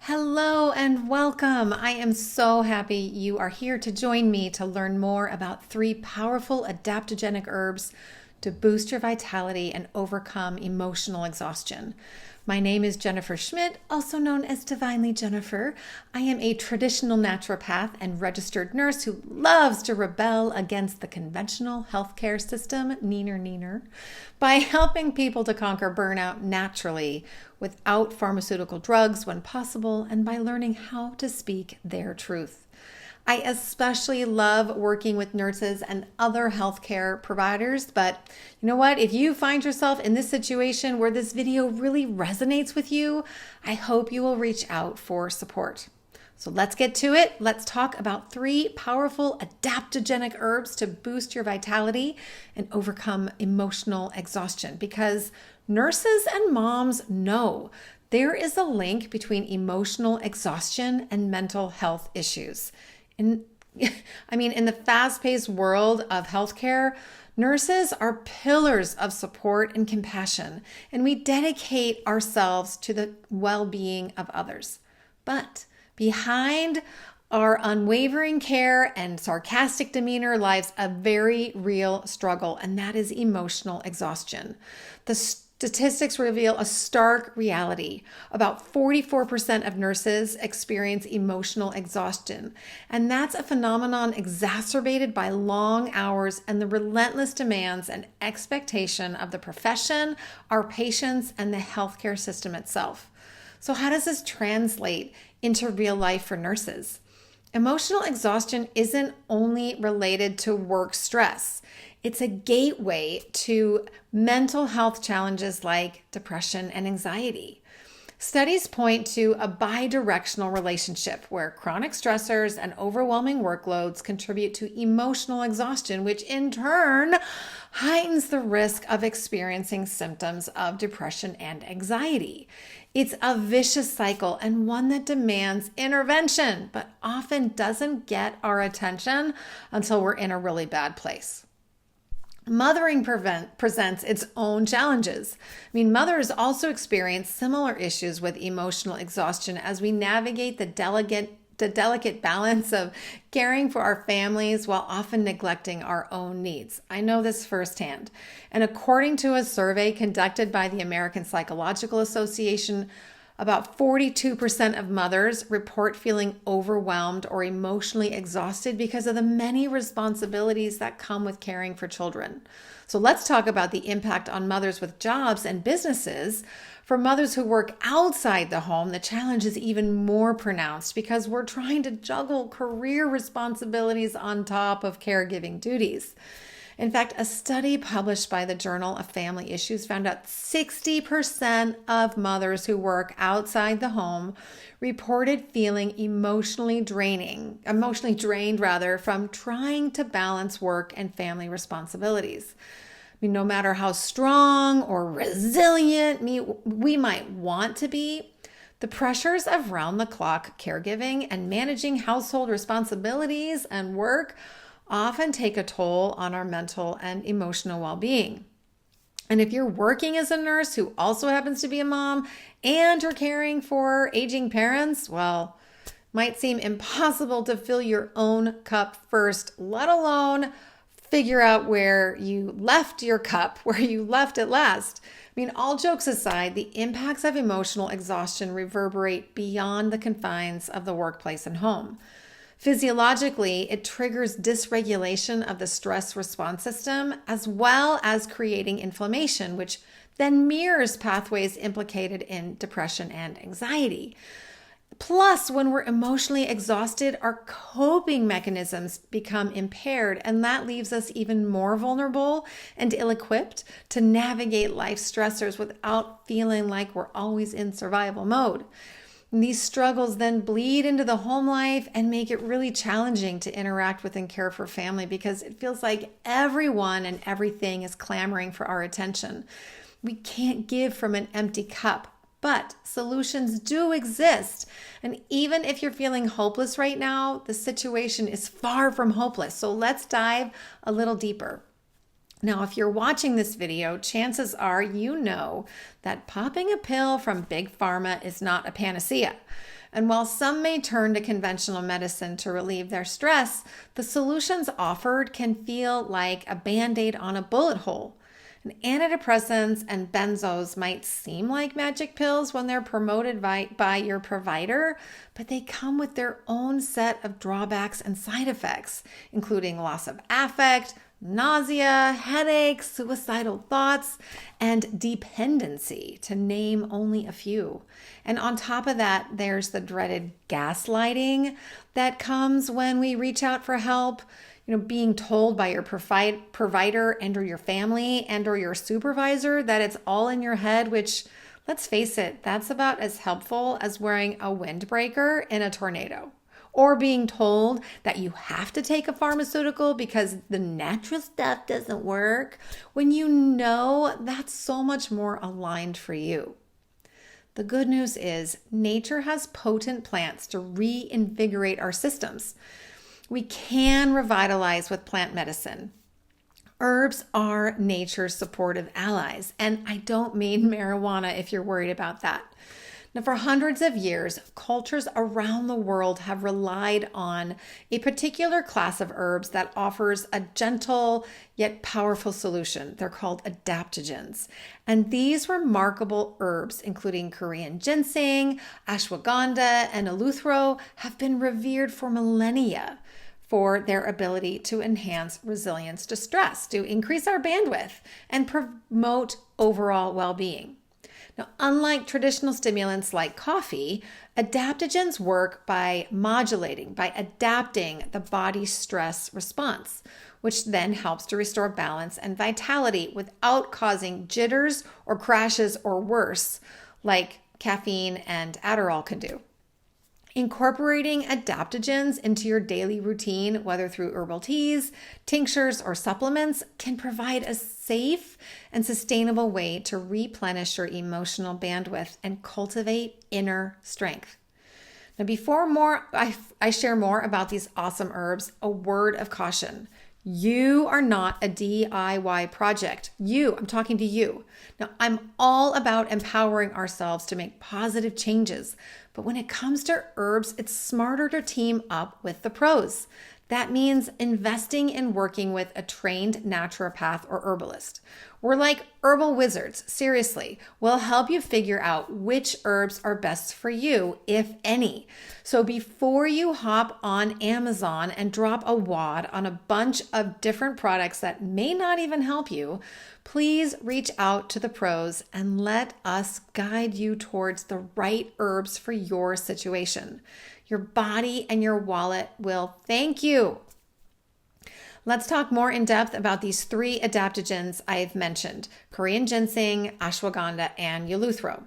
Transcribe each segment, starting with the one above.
Hello and welcome. I am so happy you are here to join me to learn more about 3 powerful adaptogenic herbs to boost your vitality and overcome emotional exhaustion. My name is Jennifer Schmidt, also known as Divinely Jennifer. I am a traditional naturopath and registered nurse who loves to rebel against the conventional healthcare system, neener, by helping people to conquer burnout naturally without pharmaceutical drugs when possible and by learning how to speak their truth. I especially love working with nurses and other healthcare providers, but you know what? If you find yourself in this situation where this video really resonates with you, I hope you will reach out for support. So let's get to it. Let's talk about 3 powerful adaptogenic herbs to boost your vitality and overcome emotional exhaustion, because nurses and moms know there is a link between emotional exhaustion and mental health issues. In the fast-paced world of healthcare, nurses are pillars of support and compassion, and we dedicate ourselves to the well-being of others. But behind our unwavering care and sarcastic demeanor lies a very real struggle, and that is emotional exhaustion. The statistics reveal a stark reality. About 44% of nurses experience emotional exhaustion, and that's a phenomenon exacerbated by long hours and the relentless demands and expectation of the profession, our patients, and the healthcare system itself. So how does this translate into real life for nurses? Emotional exhaustion isn't only related to work stress. It's a gateway to mental health challenges like depression and anxiety. Studies point to a bidirectional relationship where chronic stressors and overwhelming workloads contribute to emotional exhaustion, which in turn heightens the risk of experiencing symptoms of depression and anxiety. It's a vicious cycle and one that demands intervention, but often doesn't get our attention until we're in a really bad place. Mothering presents its own challenges. Mothers also experience similar issues with emotional exhaustion as we navigate the delicate balance of caring for our families while often neglecting our own needs. I know this firsthand. And according to a survey conducted by the American Psychological Association, about 42% of mothers report feeling overwhelmed or emotionally exhausted because of the many responsibilities that come with caring for children. So let's talk about the impact on mothers with jobs and businesses. For mothers who work outside the home, the challenge is even more pronounced because we're trying to juggle career responsibilities on top of caregiving duties. In fact, a study published by the Journal of Family Issues found out 60% of mothers who work outside the home reported feeling emotionally drained from trying to balance work and family responsibilities. No matter how strong or resilient we might want to be, the pressures of round-the-clock caregiving and managing household responsibilities and work often take a toll on our mental and emotional well-being. And if you're working as a nurse who also happens to be a mom and you're caring for aging parents, well, it might seem impossible to fill your own cup first, let alone figure out where you left your cup, where you left it last. All jokes aside, the impacts of emotional exhaustion reverberate beyond the confines of the workplace and home. Physiologically, it triggers dysregulation of the stress response system, as well as creating inflammation, which then mirrors pathways implicated in depression and anxiety. Plus, when we're emotionally exhausted, our coping mechanisms become impaired, and that leaves us even more vulnerable and ill-equipped to navigate life stressors without feeling like we're always in survival mode. And these struggles then bleed into the home life and make it really challenging to interact with and care for family because it feels like everyone and everything is clamoring for our attention. We can't give from an empty cup, but solutions do exist. And even if you're feeling hopeless right now, the situation is far from hopeless. So let's dive a little deeper. Now, if you're watching this video, chances are you know that popping a pill from Big Pharma is not a panacea. And while some may turn to conventional medicine to relieve their stress, the solutions offered can feel like a band-aid on a bullet hole. And antidepressants and benzos might seem like magic pills when they're promoted by your provider, but they come with their own set of drawbacks and side effects, including loss of affect, nausea, headaches, suicidal thoughts, and dependency, to name only a few. And on top of that, there's the dreaded gaslighting that comes when we reach out for help. Being told by your provider and or your family and or your supervisor that it's all in your head, which, let's face it, that's about as helpful as wearing a windbreaker in a tornado. Or being told that you have to take a pharmaceutical because the natural stuff doesn't work, when you know that's so much more aligned for you. The good news is nature has potent plants to reinvigorate our systems. We can revitalize with plant medicine. Herbs are nature's supportive allies, and I don't mean marijuana if you're worried about that. Now, for hundreds of years, cultures around the world have relied on a particular class of herbs that offers a gentle yet powerful solution. They're called adaptogens. And these remarkable herbs, including Korean Ginseng, Ashwagandha, and Eleuthero, have been revered for millennia for their ability to enhance resilience to stress, to increase our bandwidth, and promote overall well-being. Now, unlike traditional stimulants like coffee, adaptogens work by modulating, by adapting the body's stress response, which then helps to restore balance and vitality without causing jitters or crashes or worse, like caffeine and Adderall can do. Incorporating adaptogens into your daily routine, whether through herbal teas, tinctures, or supplements, can provide a safe and sustainable way to replenish your emotional bandwidth and cultivate inner strength. Now, before I share more about these awesome herbs, a word of caution. You are not a DIY project. I'm talking to you. Now, I'm all about empowering ourselves to make positive changes. But when it comes to herbs, it's smarter to team up with the pros. That means investing in working with a trained naturopath or herbalist. We're like herbal wizards, seriously. We'll help you figure out which herbs are best for you, if any. So before you hop on Amazon and drop a wad on a bunch of different products that may not even help you, please reach out to the pros and let us guide you towards the right herbs for your situation. Your body and your wallet will thank you. Let's talk more in depth about these 3 adaptogens I've mentioned: Korean Ginseng, Ashwagandha, and Eleuthero.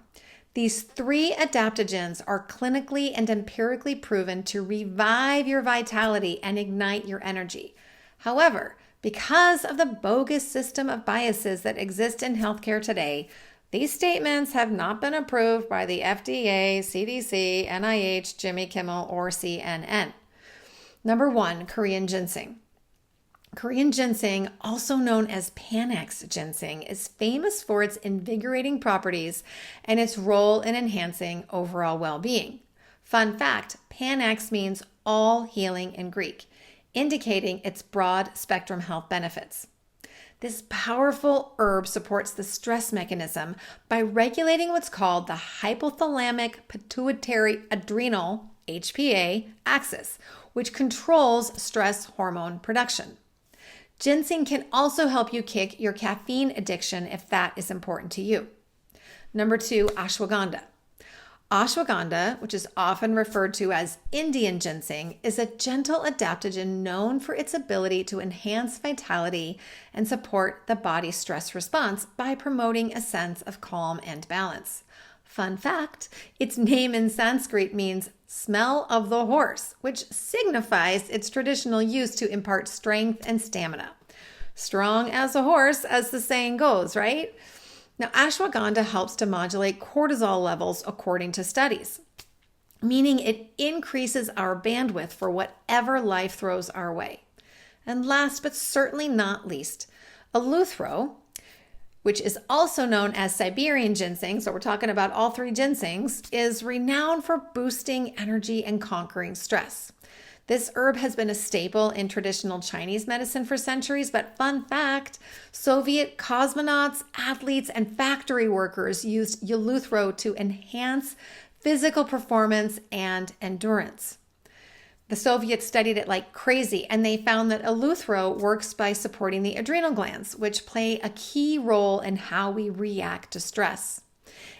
These 3 adaptogens are clinically and empirically proven to revive your vitality and ignite your energy. However, because of the bogus system of biases that exist in healthcare today, these statements have not been approved by the FDA, CDC, NIH, Jimmy Kimmel, or CNN. Number 1, Korean Ginseng. Korean ginseng, also known as Panax ginseng, is famous for its invigorating properties and its role in enhancing overall well-being. Fun fact, Panax means all healing in Greek, indicating its broad spectrum health benefits. This powerful herb supports the stress mechanism by regulating what's called the hypothalamic pituitary adrenal HPA axis, which controls stress hormone production. Ginseng can also help you kick your caffeine addiction if that is important to you. Number 2, ashwagandha. Ashwagandha, which is often referred to as Indian ginseng, is a gentle adaptogen known for its ability to enhance vitality and support the body's stress response by promoting a sense of calm and balance. Fun fact, its name in Sanskrit means smell of the horse, which signifies its traditional use to impart strength and stamina. Strong as a horse, as the saying goes, right? Now, ashwagandha helps to modulate cortisol levels according to studies, meaning it increases our bandwidth for whatever life throws our way. And last but certainly not least, Eleuthero, which is also known as Siberian ginseng, so we're talking about all three ginsengs, is renowned for boosting energy and conquering stress. This herb has been a staple in traditional Chinese medicine for centuries, but fun fact, Soviet cosmonauts, athletes, and factory workers used Eleuthero to enhance physical performance and endurance. The Soviets studied it like crazy, and they found that Eleuthero works by supporting the adrenal glands, which play a key role in how we react to stress.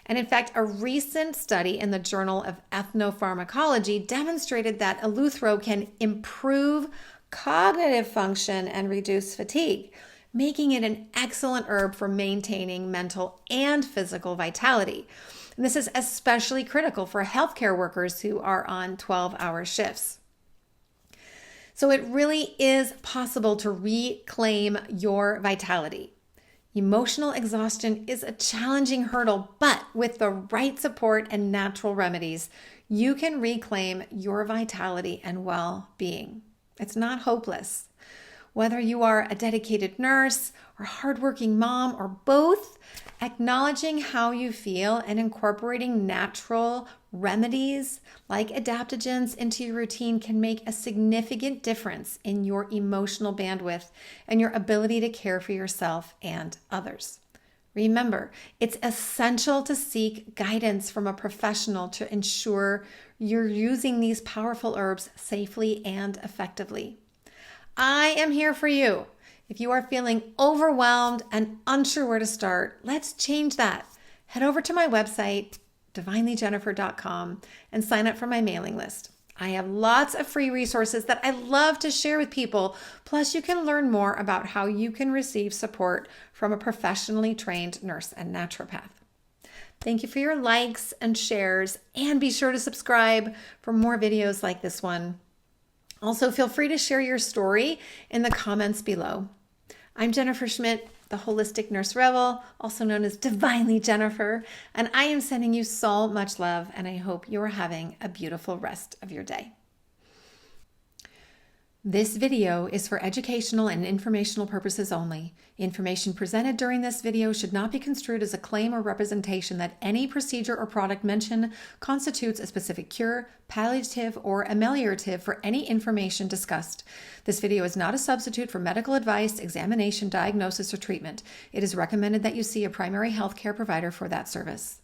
And in fact, a recent study in the Journal of Ethnopharmacology demonstrated that Eleuthero can improve cognitive function and reduce fatigue, making it an excellent herb for maintaining mental and physical vitality. And this is especially critical for healthcare workers who are on 12-hour shifts. So it really is possible to reclaim your vitality. Emotional exhaustion is a challenging hurdle, but with the right support and natural remedies, you can reclaim your vitality and well-being. It's not hopeless. Whether you are a dedicated nurse or hardworking mom or both, acknowledging how you feel and incorporating natural remedies like adaptogens into your routine can make a significant difference in your emotional bandwidth and your ability to care for yourself and others. Remember, it's essential to seek guidance from a professional to ensure you're using these powerful herbs safely and effectively. I am here for you. If you are feeling overwhelmed and unsure where to start, let's change that. Head over to my website, divinelyjennifer.com, and sign up for my mailing list. I have lots of free resources that I love to share with people. Plus, you can learn more about how you can receive support from a professionally trained nurse and naturopath. Thank you for your likes and shares, and be sure to subscribe for more videos like this one. Also, feel free to share your story in the comments below. I'm Jennifer Schmidt, the Holistic Nurse Rebel, also known as Divinely Jennifer, and I am sending you so much love, and I hope you are having a beautiful rest of your day. This video is for educational and informational purposes only. Information presented during this video should not be construed as a claim or representation that any procedure or product mentioned constitutes a specific cure, palliative, or ameliorative for any information discussed. This video is not a substitute for medical advice, examination, diagnosis, or treatment. It is recommended that you see a primary healthcare provider for that service.